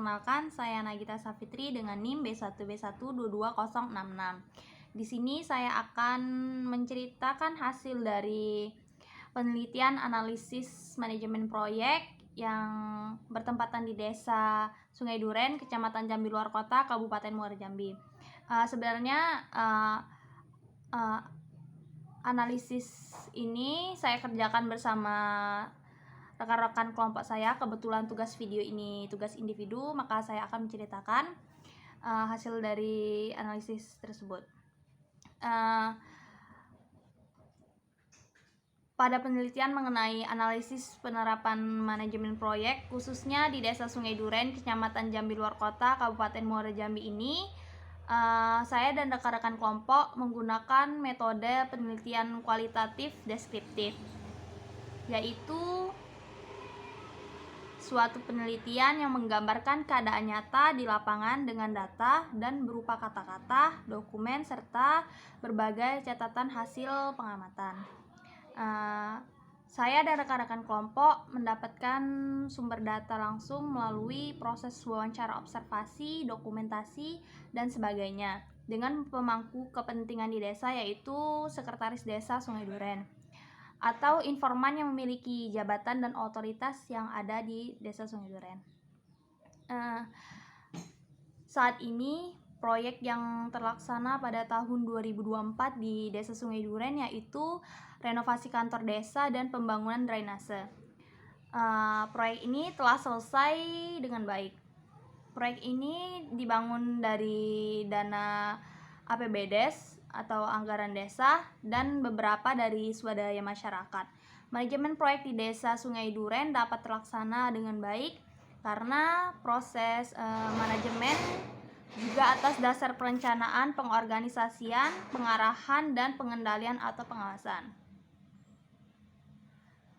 Perkenalkan, saya Nagita Safitri dengan NIM B1B1222066. Di sini saya akan menceritakan hasil dari penelitian analisis manajemen proyek yang bertempatan di Desa Sungai Duren, Kecamatan Jambi Luar Kota, Kabupaten Muara Jambi. Analisis ini saya kerjakan bersama rekan-rekan kelompok saya. Kebetulan tugas video ini tugas individu, maka saya akan menceritakan hasil dari analisis tersebut. Pada penelitian mengenai analisis penerapan manajemen proyek, khususnya di Desa Sungai Duren, Kecamatan Jambi Luar Kota, Kabupaten Muara Jambi ini, saya dan rekan-rekan kelompok menggunakan metode penelitian kualitatif deskriptif, yaitu suatu penelitian yang menggambarkan keadaan nyata di lapangan dengan data dan berupa kata-kata, dokumen, serta berbagai catatan hasil pengamatan. Saya dan rekan-rekan kelompok mendapatkan sumber data langsung melalui proses wawancara observasi, dokumentasi, dan sebagainya dengan pemangku kepentingan di desa, yaitu Sekretaris Desa Sungai Duren atau informan yang memiliki jabatan dan otoritas yang ada di Desa Sungai Duren. Saat ini proyek yang terlaksana pada tahun 2024 di Desa Sungai Duren yaitu renovasi kantor desa dan pembangunan drainase. Proyek ini telah selesai dengan baik. Proyek ini dibangun dari dana APBDes atau anggaran desa dan beberapa dari swadaya masyarakat. Manajemen proyek di Desa Sungai Duren dapat terlaksana dengan baik karena proses manajemen juga atas dasar perencanaan, pengorganisasian, pengarahan, dan pengendalian atau pengawasan.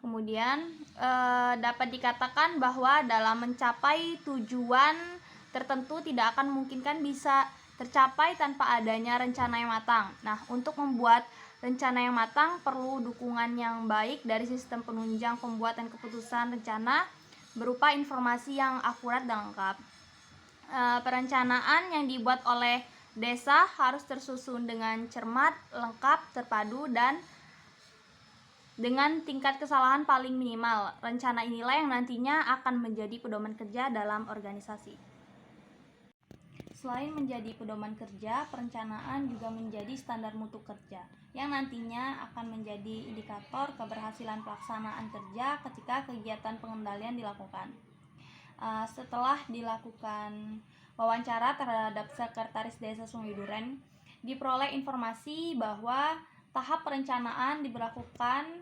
Kemudian dapat dikatakan bahwa dalam mencapai tujuan tertentu tidak akan memungkinkan bisa tercapai tanpa adanya rencana yang matang. Nah, untuk membuat rencana yang matang perlu dukungan yang baik dari sistem penunjang pembuatan keputusan rencana berupa informasi yang akurat dan lengkap. Perencanaan yang dibuat oleh desa harus tersusun dengan cermat, lengkap, terpadu, dan dengan tingkat kesalahan paling minimal. Rencana inilah yang nantinya akan menjadi pedoman kerja dalam organisasi. Selain menjadi pedoman kerja, perencanaan juga menjadi standar mutu kerja yang nantinya akan menjadi indikator keberhasilan pelaksanaan kerja ketika kegiatan pengendalian dilakukan. Setelah dilakukan wawancara terhadap Sekretaris Desa Sungai Duren, diperoleh informasi bahwa tahap perencanaan diberlakukan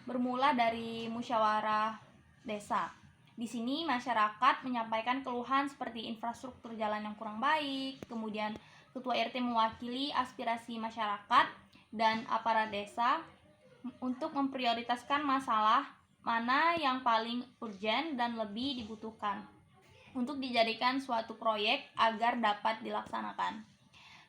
bermula dari musyawarah desa. Di sini masyarakat menyampaikan keluhan seperti infrastruktur jalan yang kurang baik, kemudian Ketua RT mewakili aspirasi masyarakat dan aparat desa untuk memprioritaskan masalah mana yang paling urgent dan lebih dibutuhkan untuk dijadikan suatu proyek agar dapat dilaksanakan.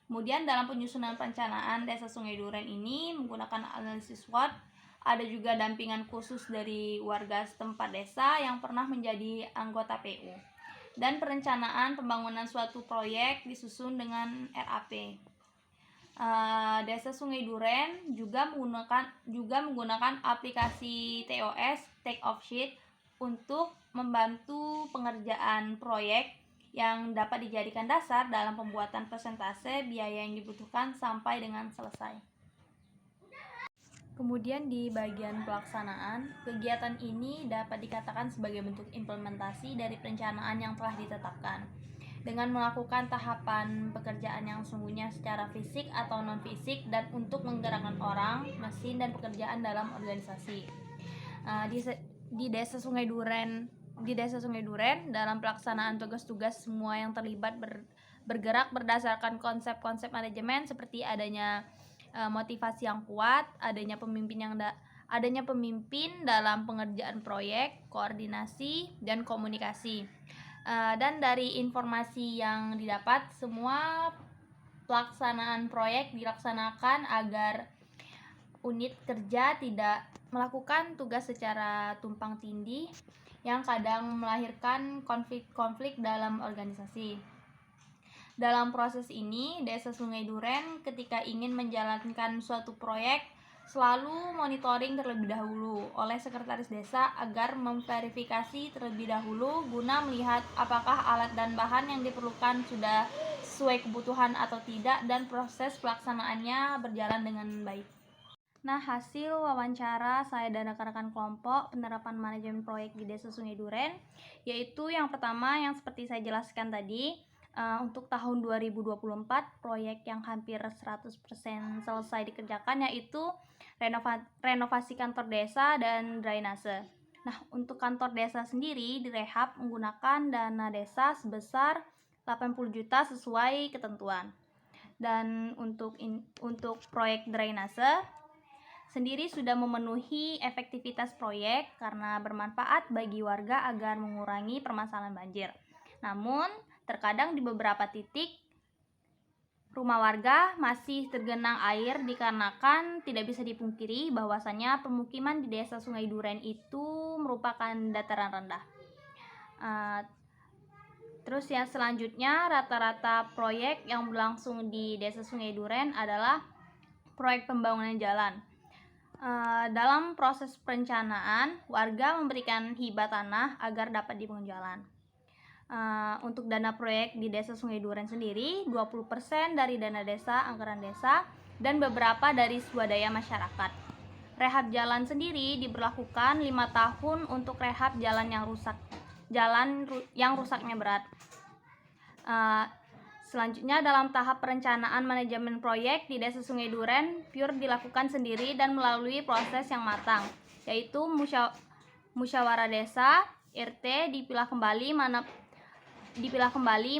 Kemudian dalam penyusunan perencanaan Desa Sungai Duren ini menggunakan analisis SWOT, ada juga dampingan khusus dari warga setempat desa yang pernah menjadi anggota PU. Dan perencanaan pembangunan suatu proyek disusun dengan RAP. Desa Sungai Duren juga menggunakan aplikasi TOS Take Off Sheet untuk membantu pengerjaan proyek yang dapat dijadikan dasar dalam pembuatan persentase biaya yang dibutuhkan sampai dengan selesai. Kemudian di bagian pelaksanaan, kegiatan ini dapat dikatakan sebagai bentuk implementasi dari perencanaan yang telah ditetapkan dengan melakukan tahapan pekerjaan yang sungguhnya secara fisik atau non-fisik dan untuk menggerakkan orang, mesin, dan pekerjaan dalam organisasi. Di Desa Sungai Duren dalam pelaksanaan tugas-tugas semua yang terlibat bergerak berdasarkan konsep-konsep manajemen seperti adanya motivasi yang kuat, adanya pemimpin dalam pengerjaan proyek, koordinasi, dan komunikasi. Dan dari informasi yang didapat, semua pelaksanaan proyek dilaksanakan agar unit kerja tidak melakukan tugas secara tumpang tindih yang kadang melahirkan konflik-konflik dalam organisasi. Dalam proses ini, Desa Sungai Duren ketika ingin menjalankan suatu proyek selalu monitoring terlebih dahulu oleh sekretaris desa agar memverifikasi terlebih dahulu guna melihat apakah alat dan bahan yang diperlukan sudah sesuai kebutuhan atau tidak dan proses pelaksanaannya berjalan dengan baik. Nah, hasil wawancara saya dan rekan-rekan kelompok penerapan manajemen proyek di Desa Sungai Duren, yaitu yang pertama yang seperti saya jelaskan tadi, untuk tahun 2024 proyek yang hampir 100% selesai dikerjakan yaitu renovasi kantor desa dan drainase. Nah, untuk kantor desa sendiri direhab menggunakan dana desa sebesar 80 juta sesuai ketentuan. Dan untuk proyek drainase sendiri sudah memenuhi efektivitas proyek karena bermanfaat bagi warga agar mengurangi permasalahan banjir. Namun, terkadang di beberapa titik rumah warga masih tergenang air dikarenakan tidak bisa dipungkiri bahwasannya pemukiman di Desa Sungai Duren itu merupakan dataran rendah. Terus yang selanjutnya, rata-rata proyek yang berlangsung di Desa Sungai Duren adalah proyek pembangunan jalan. Dalam proses perencanaan, warga memberikan hibah tanah agar dapat dibangun jalan. Untuk dana proyek di Desa Sungai Duren sendiri, 20% dari dana desa, anggaran desa, dan beberapa dari swadaya masyarakat. Rehab jalan sendiri diberlakukan 5 tahun untuk rehab jalan yang rusaknya berat. Selanjutnya, dalam tahap perencanaan manajemen proyek di Desa Sungai Duren, PUR dilakukan sendiri dan melalui proses yang matang, yaitu musyawarah desa, RT dipilah kembali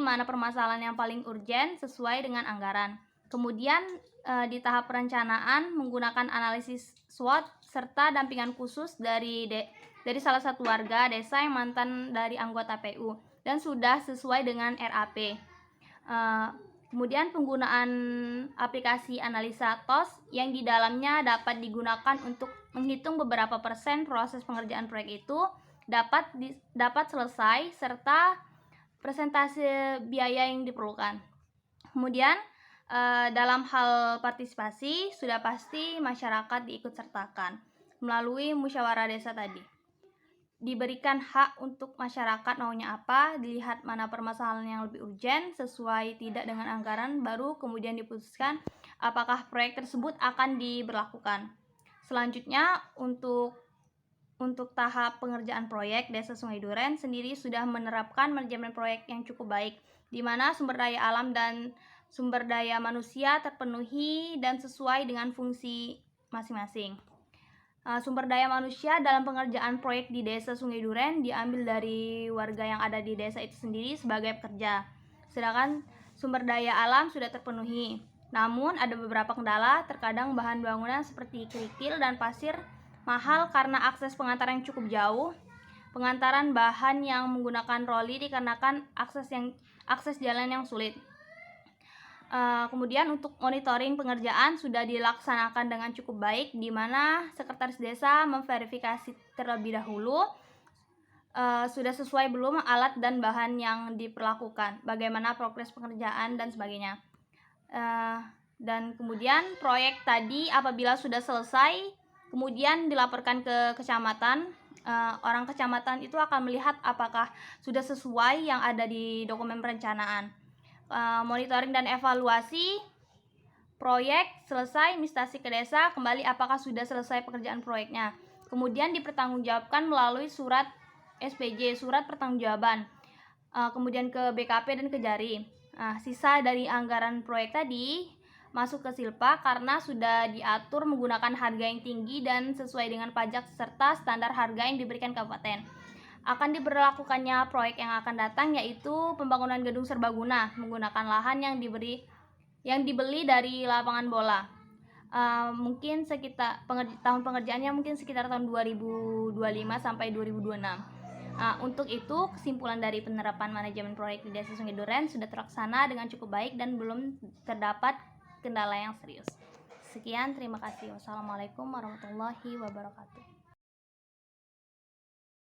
mana permasalahan yang paling urgen sesuai dengan anggaran. Kemudian di tahap perencanaan menggunakan analisis SWOT serta dampingan khusus dari salah satu warga desa yang mantan dari anggota PU dan sudah sesuai dengan RAP. Kemudian penggunaan aplikasi analisa TOS yang di dalamnya dapat digunakan untuk menghitung beberapa persen proses pengerjaan proyek itu dapat selesai serta persentase biaya yang diperlukan. Kemudian dalam hal partisipasi sudah pasti masyarakat diikutsertakan melalui musyawarah desa tadi. Diberikan hak untuk masyarakat maunya apa, dilihat mana permasalahan yang lebih urgen sesuai tidak dengan anggaran, baru kemudian diputuskan apakah proyek tersebut akan diberlakukan. Selanjutnya untuk tahap pengerjaan proyek Desa Sungai Duren sendiri sudah menerapkan manajemen proyek yang cukup baik, di mana sumber daya alam dan sumber daya manusia terpenuhi dan sesuai dengan fungsi masing-masing. Sumber daya manusia dalam pengerjaan proyek di Desa Sungai Duren diambil dari warga yang ada di desa itu sendiri sebagai pekerja. Sedangkan sumber daya alam sudah terpenuhi. Namun ada beberapa kendala, terkadang bahan bangunan seperti kerikil dan pasir mahal karena akses pengantar yang cukup jauh. Pengantaran bahan yang menggunakan roli dikarenakan akses jalan yang sulit. Kemudian untuk monitoring pengerjaan sudah dilaksanakan dengan cukup baik, di mana sekretaris desa memverifikasi terlebih dahulu sudah sesuai belum alat dan bahan yang diperlakukan, bagaimana progres pengerjaan dan sebagainya. Dan kemudian proyek tadi apabila sudah selesai, kemudian dilaporkan ke kecamatan. Orang kecamatan itu akan melihat apakah sudah sesuai yang ada di dokumen perencanaan. Monitoring dan evaluasi proyek selesai, mistasi ke desa kembali apakah sudah selesai pekerjaan proyeknya. Kemudian dipertanggungjawabkan melalui surat SPJ, surat pertanggungjawaban, kemudian ke BKP dan ke Jari. Sisa dari anggaran proyek tadi masuk ke Silpa karena sudah diatur menggunakan harga yang tinggi dan sesuai dengan pajak serta standar harga yang diberikan kabupaten. Akan diberlakukannya proyek yang akan datang yaitu pembangunan gedung serbaguna menggunakan lahan yang dibeli dari lapangan bola. Mungkin sekitar tahun pengerjaannya mungkin sekitar tahun 2025 sampai 2026. Untuk itu kesimpulan dari penerapan manajemen proyek di Desa Sungai Duren sudah terlaksana dengan cukup baik dan belum terdapat kendala yang serius. Sekian, terima kasih. Wassalamualaikum warahmatullahi wabarakatuh.